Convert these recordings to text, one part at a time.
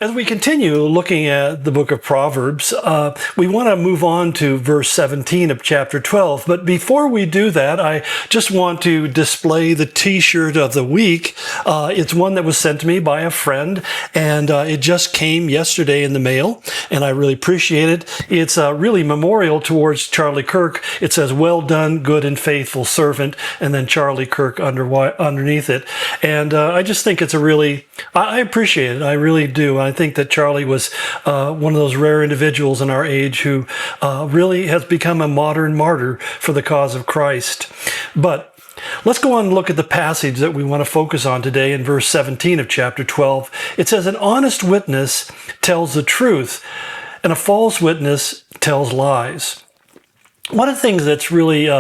As we continue looking at the book of Proverbs, we want to move on to verse 17 of chapter 12. But before we do that, I just want to display the t-shirt of the week. It's one that was sent to me by a friend, and it just came yesterday in the mail, and I really appreciate it. It's really memorial towards Charlie Kirk. It says, "Well done, good and faithful servant," and then Charlie Kirk underneath it. And I just think it's I appreciate it. I really do. I think that Charlie was one of those rare individuals in our age who really has become a modern martyr for the cause of Christ. But let's go on and look at the passage that we want to focus on today in verse 17 of chapter 12. It says, "An honest witness tells the truth, and a false witness tells lies." One of the things that's really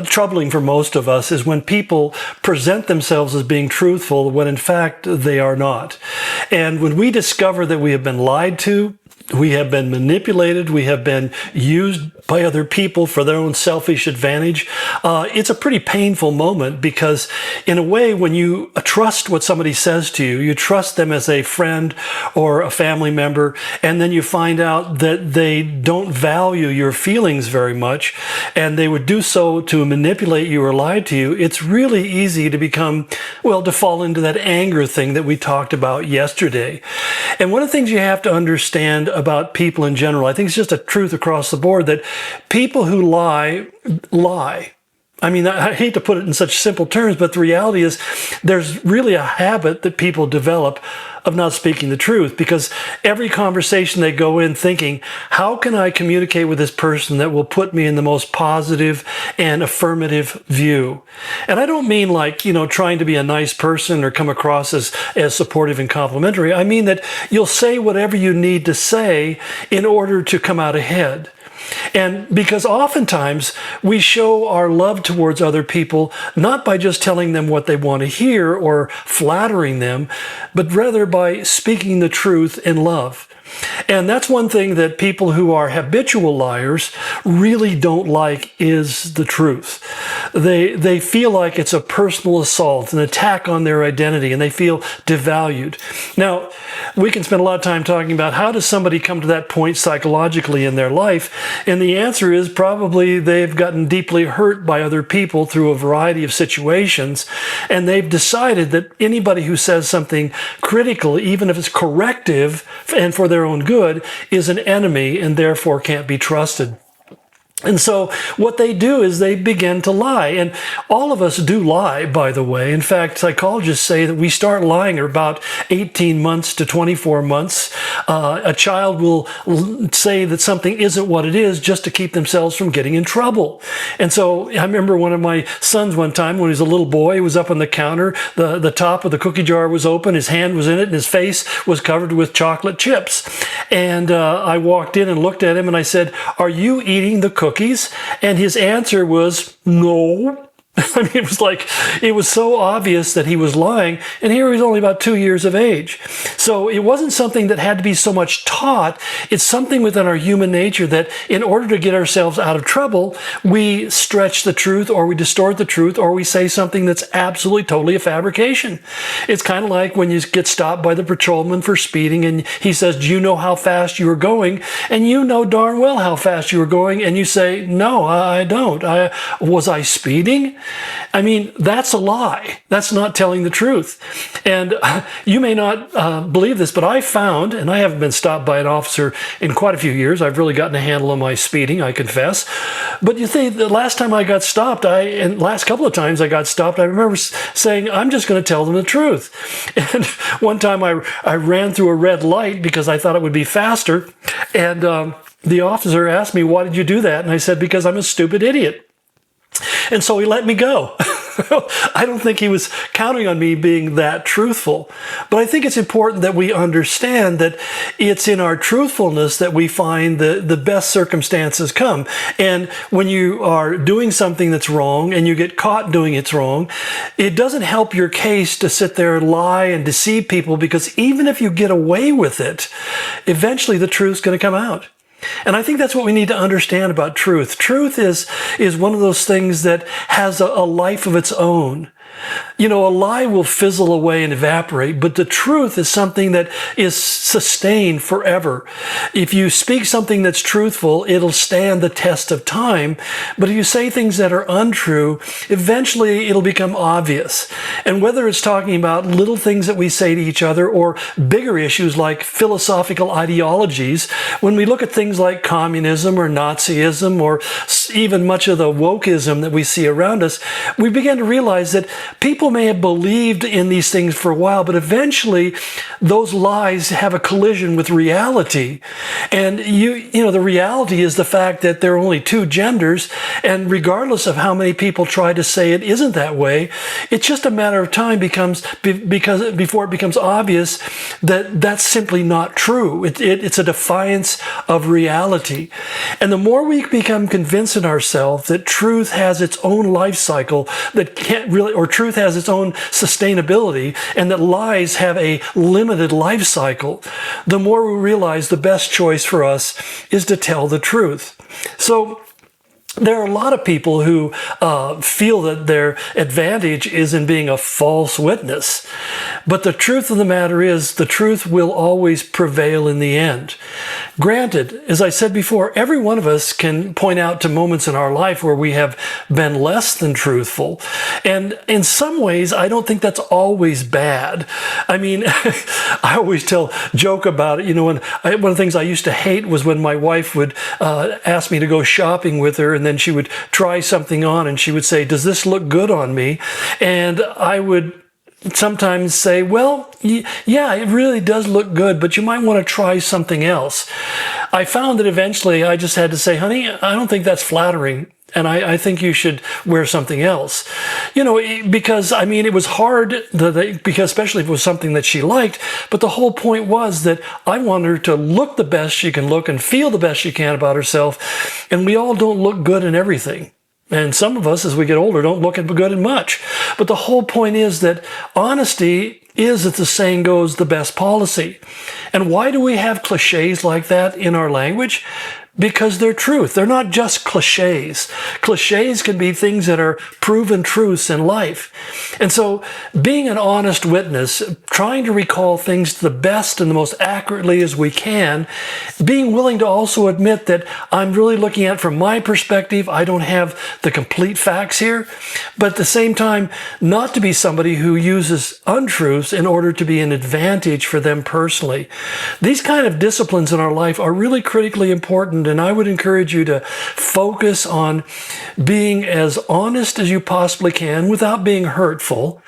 troubling for most of us is when people present themselves as being truthful when in fact they are not. And when we discover that we have been lied to, we have been manipulated, we have been used by other people for their own selfish advantage, it's a pretty painful moment because in a way, when you trust what somebody says to you, you trust them as a friend or a family member, and then you find out that they don't value your feelings very much, and they would do so to manipulate you or lie to you, it's really easy to to fall into that anger thing that we talked about yesterday. And one of the things you have to understand about people in general, I think it's just a truth across the board, that people who lie. I mean, I hate to put it in such simple terms, but the reality is there's really a habit that people develop of not speaking the truth, because every conversation they go in thinking, how can I communicate with this person that will put me in the most positive and affirmative view? And I don't mean trying to be a nice person or come across as supportive and complimentary. I mean that you'll say whatever you need to say in order to come out ahead. And because oftentimes we show our love towards other people not by just telling them what they want to hear or flattering them, but rather by speaking the truth in love. And that's one thing that people who are habitual liars really don't like is the truth. They feel like it's a personal assault, an attack on their identity, and they feel devalued. Now, we can spend a lot of time talking about how does somebody come to that point psychologically in their life, and the answer is probably they've gotten deeply hurt by other people through a variety of situations, and they've decided that anybody who says something critical, even if it's corrective and for their own good, is an enemy and therefore can't be trusted. And so what they do is they begin to lie. And all of us do lie, by the way. In fact, psychologists say that we start lying at about 18 months to 24 months. A child will say that something isn't what it is just to keep themselves from getting in trouble. And so I remember one of my sons one time when he was a little boy, he was up on the counter, the top of the cookie jar was open, his hand was in it, and his face was covered with chocolate chips. And I walked in and looked at him and I said, "Are you eating the cookies?" And his answer was, "No." I mean, it was so obvious that he was lying, and here he was only about 2 years of age. So it wasn't something that had to be so much taught. It's something within our human nature that in order to get ourselves out of trouble, we stretch the truth, or we distort the truth, or we say something that's absolutely, totally a fabrication. It's kind of like when you get stopped by the patrolman for speeding, and he says, "Do you know how fast you were going?" And you know darn well how fast you were going, and you say, "No, I don't. Was I speeding?" I mean, that's a lie. That's not telling the truth. And you may not believe this, but I found, and I haven't been stopped by an officer in quite a few years. I've really gotten a handle on my speeding, I confess. But you think the last time I got stopped, and last couple of times I got stopped, I remember saying, "I'm just going to tell them the truth." And one time I ran through a red light because I thought it would be faster. And the officer asked me, "Why did you do that?" And I said, "Because I'm a stupid idiot." And so he let me go. I don't think he was counting on me being that truthful. But I think it's important that we understand that it's in our truthfulness that we find the best circumstances come. And when you are doing something that's wrong and you get caught doing it's wrong, it doesn't help your case to sit there and lie and deceive people, because even if you get away with it, eventually the truth's going to come out. And I think that's what we need to understand about truth. Truth is one of those things that has a life of its own. You know, a lie will fizzle away and evaporate, but the truth is something that is sustained forever. If you speak something that's truthful, it'll stand the test of time. But if you say things that are untrue, eventually it'll become obvious. And whether it's talking about little things that we say to each other or bigger issues like philosophical ideologies, when we look at things like communism or Nazism or even much of the wokeism that we see around us, we begin to realize that people may have believed in these things for a while, but eventually those lies have a collision with reality. And you know, the reality is the fact that there are only two genders, and regardless of how many people try to say it isn't that way, it's just a matter of time before it becomes obvious that that's simply not true. It's a defiance of reality. And the more we become convinced in ourselves that truth has its own life cycle that can't really, or truth has its own sustainability, and that lies have a limited life cycle, the more we realize the best choice for us is to tell the truth. So there are a lot of people who feel that their advantage is in being a false witness. But the truth of the matter is, the truth will always prevail in the end. Granted, as I said before, every one of us can point out to moments in our life where we have been less than truthful. And in some ways, I don't think that's always bad. I mean, I always joke about it. You know, one of the things I used to hate was when my wife would ask me to go shopping with her, and then she would try something on and she would say, "Does this look good on me?" And I would sometimes say, "Well, yeah, it really does look good, but you might want to try something else." I found that eventually I just had to say, "Honey, I don't think that's flattering, and I think you should wear something else." You know, because, I mean, it was hard, because especially if it was something that she liked, but the whole point was that I wanted her to look the best she can look and feel the best she can about herself, and we all don't look good in everything. And some of us, as we get older, don't look good in much. But the whole point is that honesty is, as the saying goes, the best policy. And why do we have cliches like that in our language? Because they're truth. They're not just cliches. Cliches can be things that are proven truths in life. And so being an honest witness, trying to recall things the best and the most accurately as we can, being willing to also admit that I'm really looking at it from my perspective, I don't have the complete facts here, but at the same time, not to be somebody who uses untruths in order to be an advantage for them personally. These kind of disciplines in our life are really critically important. And I would encourage you to focus on being as honest as you possibly can without being hurtful.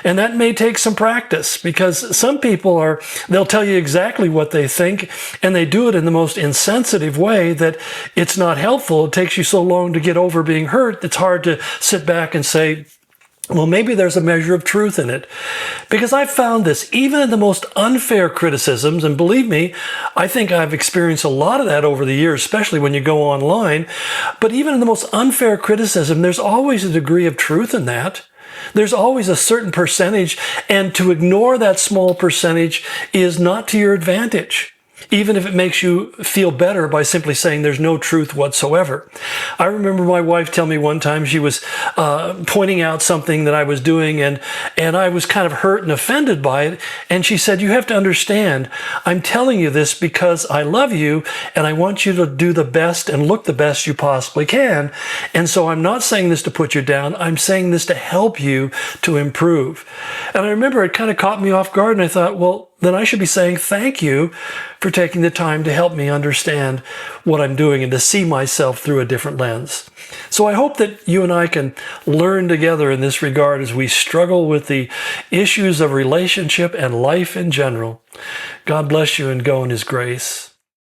And that may take some practice, because some people they'll tell you exactly what they think, and they do it in the most insensitive way that it's not helpful. It takes you so long to get over being hurt, it's hard to sit back and say, well, maybe there's a measure of truth in it. Because I've found this, even in the most unfair criticisms, and believe me, I think I've experienced a lot of that over the years, especially when you go online, but even in the most unfair criticism, there's always a degree of truth in that. There's always a certain percentage, and to ignore that small percentage is not to your advantage, even if it makes you feel better by simply saying there's no truth whatsoever. I remember my wife telling me one time she was pointing out something that I was doing, and I was kind of hurt and offended by it. And she said, "You have to understand, I'm telling you this because I love you, and I want you to do the best and look the best you possibly can. And so I'm not saying this to put you down. I'm saying this to help you to improve." And I remember it kind of caught me off guard, and I thought, well, then I should be saying thank you for taking the time to help me understand what I'm doing and to see myself through a different lens. So I hope that you and I can learn together in this regard as we struggle with the issues of relationship and life in general. God bless you and go in His grace.